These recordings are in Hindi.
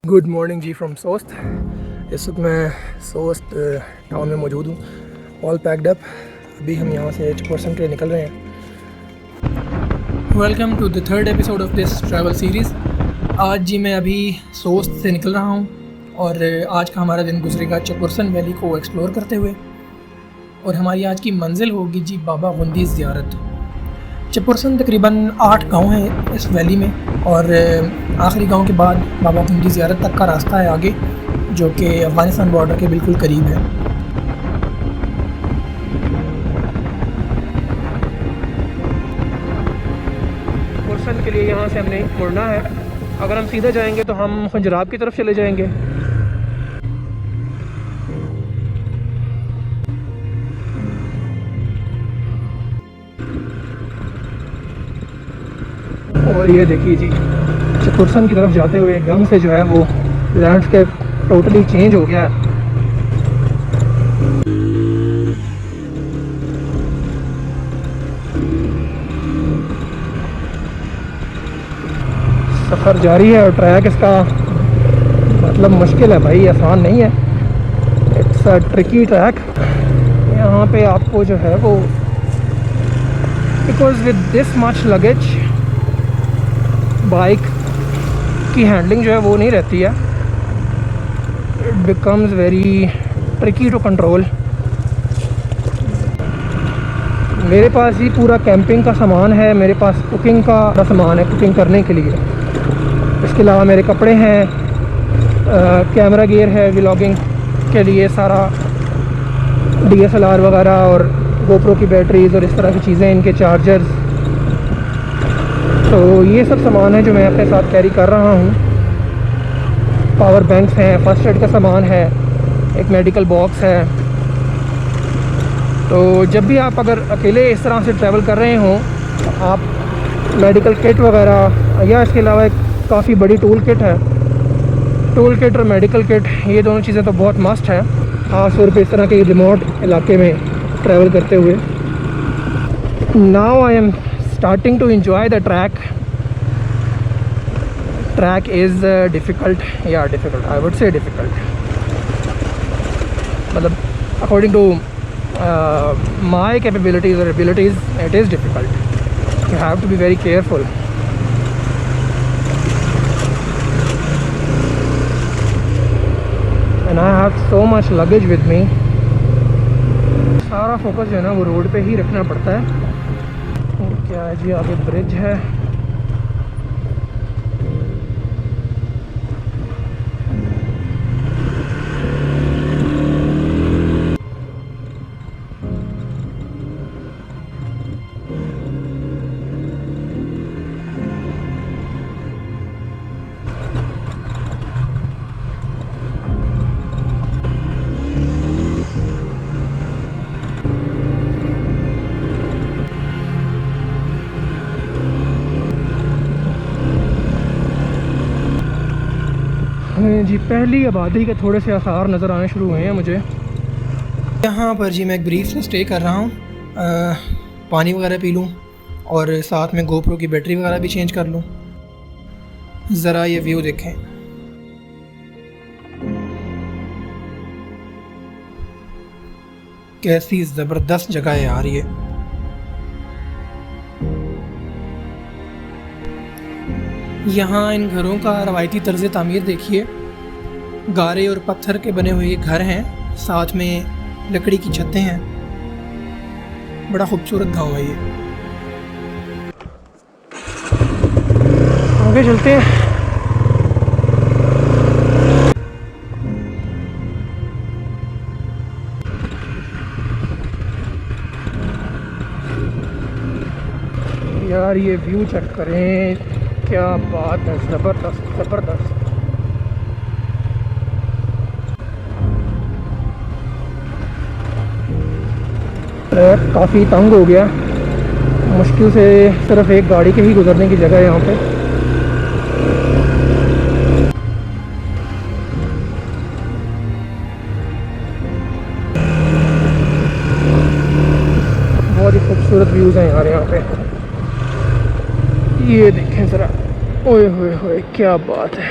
Good morning ji from सोस्त। इस वक्त मैं सोस्त टाउन में मौजूद हूँ, ऑल पैक्ड अप। अभी हम यहाँ से चपोरसन के लिए निकल रहे हैं। Welcome to the third episode of this travel series. आज जी मैं अभी सोस्त से निकल रहा हूँ और आज का हमारा दिन गुजरेगा चपोरसन वैली को एक्सप्लोर करते हुए। और हमारी आज की मंजिल होगी जी बाबा गुंडी ज़ियारत। चपोरसन तकरीबन 8 गांव हैं इस वैली में और आखिरी गांव के बाद बाबा गुंडी ज़ियारत तक का रास्ता है आगे, जो कि अफ़गानिस्तान बॉर्डर के बिल्कुल करीब है। चपोरसन के लिए यहाँ से हमने मुड़ना है। अगर हम सीधा जाएंगे तो हम खंजराब की तरफ चले जाएंगे। और ये देखिए जी, चपोरसन की तरफ जाते हुए एकदम से जो है वो लैंडस्केप टोटली चेंज हो गया है। सफ़र जारी है और ट्रैक इसका मतलब मुश्किल है भाई, आसान नहीं है। It's a tricky track. यहाँ पे आपको जो है वो because with this much luggage bike की हैंडलिंग जो है वो नहीं रहती है। It becomes very tricky to control. मेरे पास ही पूरा कैंपिंग का सामान है, मेरे पास कुकिंग का सामान है कुकिंग करने के लिए। इसके अलावा मेरे कपड़े हैं, कैमरा गियर है व्लॉगिंग के लिए सारा, DSLR वगैरह और गोप्रो की बैटरीज और इस तरह की चीज़ें, इनके चार्जर्स। तो ये सब सामान है जो मैं अपने साथ कैरी कर रहा हूँ। पावर बैंक्स हैं, फर्स्ट एड का सामान है, एक मेडिकल बॉक्स है। तो जब भी आप अगर अकेले इस तरह से ट्रैवल कर रहे हों, आप मेडिकल किट वगैरह या इसके अलावा एक काफ़ी बड़ी टूल किट है, टूल किट और मेडिकल किट, ये दोनों चीज़ें तो बहुत मस्ट है, ख़ास तौर पे इस तरह के रिमोट इलाके में ट्रैवल करते हुए। Now I am starting to enjoy the track. Track is difficult. Yeah, difficult. I would say difficult. मतलब according to my capabilities or abilities, it is difficult. You have to be very careful. And I have so much luggage with me. सारा फोकस जो है ना वो रोड पे ही रखना पड़ता है। क्या है जी, आगे ब्रिज है। जी पहली आबादी के थोड़े से आसार नज़र आने शुरू हुए हैं मुझे। यहाँ पर जी मैं एक ब्रीफ से स्टे कर रहा हूँ, पानी वगैरह पी लूँ और साथ में गोप्रो की बैटरी वगैरह भी चेंज कर लूँ। ज़रा ये व्यू देखें। कैसी ज़बरदस्त जगह है यार ये। यहाँ इन घरों का रवायती तर्ज़ तामीर देखिए। गारे और पत्थर के बने हुए घर हैं, साथ में लकड़ी की छतें हैं। बड़ा खूबसूरत गांव है ये। आगे चलते हैं। यार ये व्यू चेक करें, क्या बात है, ज़बरदस्त ज़बरदस्त। ट्रैक काफ़ी तंग हो गया, मुश्किल से सिर्फ एक गाड़ी के ही गुजरने की जगह है यहाँ पे। बहुत ही खूबसूरत व्यूज़ हैं यार यहाँ पे। ये देखें ज़रा, ओए होए होए क्या बात है।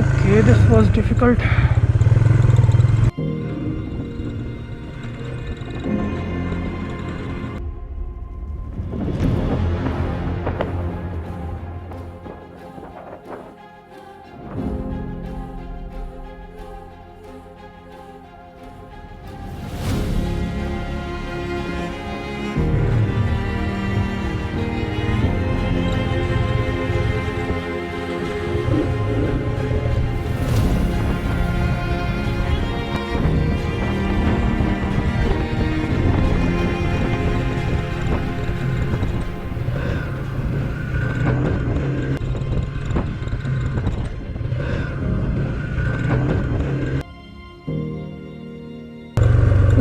Okay, this was difficult.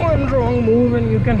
one wrong move and you can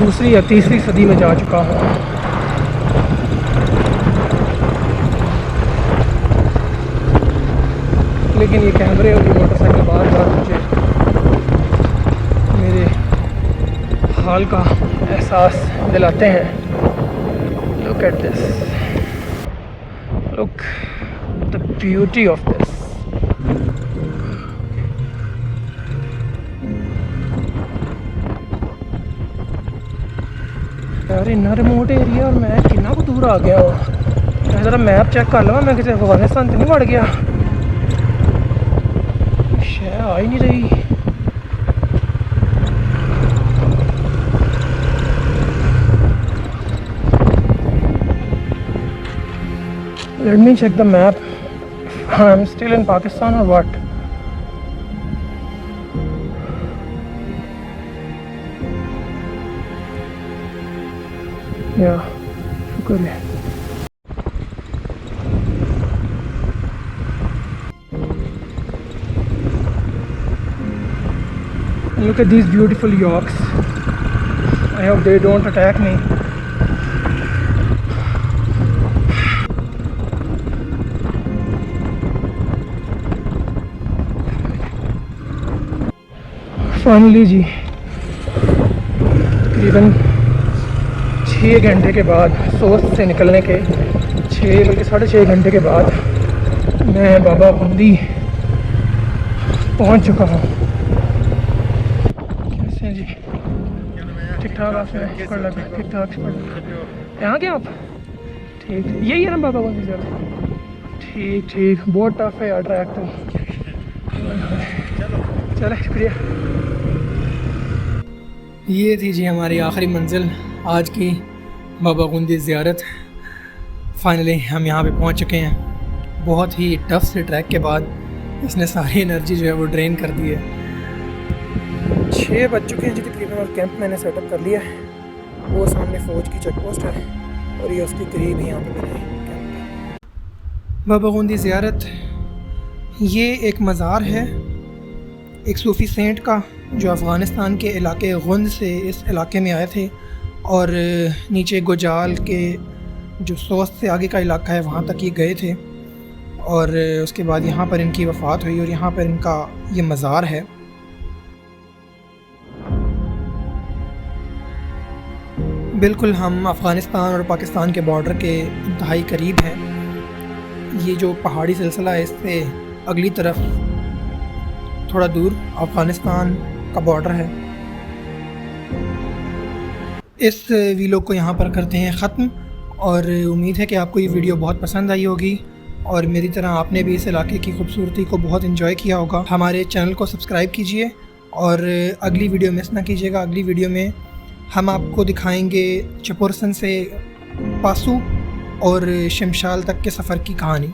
2री या 3री सदी में जा चुका हूँ। लेकिन ये कैमरे और ये मोटरसाइकिल बार बार मुझे मेरे हाल का एहसास दिलाते हैं। Look at this, look the beauty of this. यार इन्ना रिमोट एरिया और मैं कितना को दूर आ गया हूँ। मैं ज़रा मैप चेक कर लवा, मैं किसी अफगानिस्तान तो नहीं बढ़ गया। शह आ ही नहीं रही। Let me check the map. I'm still in Pakistan or what? Yeah, शुक्र है। Look at these beautiful yaks. I hope they don't attack me. Finally जी तकरीबन 6 घंटे के बाद, सोस्ट से निकलने के 6 बल्कि 6.5 घंटे के बाद मैं बाबा गुंदी पहुंच चुका हूँ। कैसे हैं जी? ठीक ठाक? आप ठीक ठाक? यहाँ के आप? ठीक, यही है ना बाबा गुंदी सर? ठीक ठीक। बहुत टफ है यार ट्रैक तो। चलो शुक्रिया। ये थी जी हमारी आखिरी मंजिल आज की, बाबा गुंदी ज़ियारत। फाइनली हम यहाँ पे पहुँच चुके हैं। बहुत ही टफ से ट्रैक के बाद इसने सारी एनर्जी जो है वो ड्रेन कर दी है। 6 बज चुके हैं जी तकरीबन और कैंप मैंने सेटअप कर लिया है। वो सामने फ़ौज की चेक पोस्ट है और ये उसके करीब ही यहाँ पे मेरा कैंप। बाबा गुंदी ज़ियारत ये एक मज़ार है एक सूफ़ी सेंट का, जो अफ़गानिस्तान के इलाके गुंद से इस इलाके में आए थे और नीचे गुजाल के जो सोस्त से आगे का इलाका है वहाँ तक ये गए थे और उसके बाद यहाँ पर इनकी वफ़ात हुई और यहाँ पर इनका ये मज़ार है। बिल्कुल हम अफ़गानिस्तान और पाकिस्तान के बॉर्डर के इंतहाई करीब हैं। ये जो पहाड़ी सिलसिला है इससे अगली तरफ थोड़ा दूर अफ़गानिस्तान का बॉर्डर है। इस वीडियो को यहाँ पर करते हैं ख़त्म और उम्मीद है कि आपको ये वीडियो बहुत पसंद आई होगी और मेरी तरह आपने भी इस इलाके की खूबसूरती को बहुत एंजॉय किया होगा। हमारे चैनल को सब्सक्राइब कीजिए और अगली वीडियो मिस ना कीजिएगा। अगली वीडियो में हम आपको दिखाएंगे चपुरसन से पासू और शमशाल तक के सफ़र की कहानी।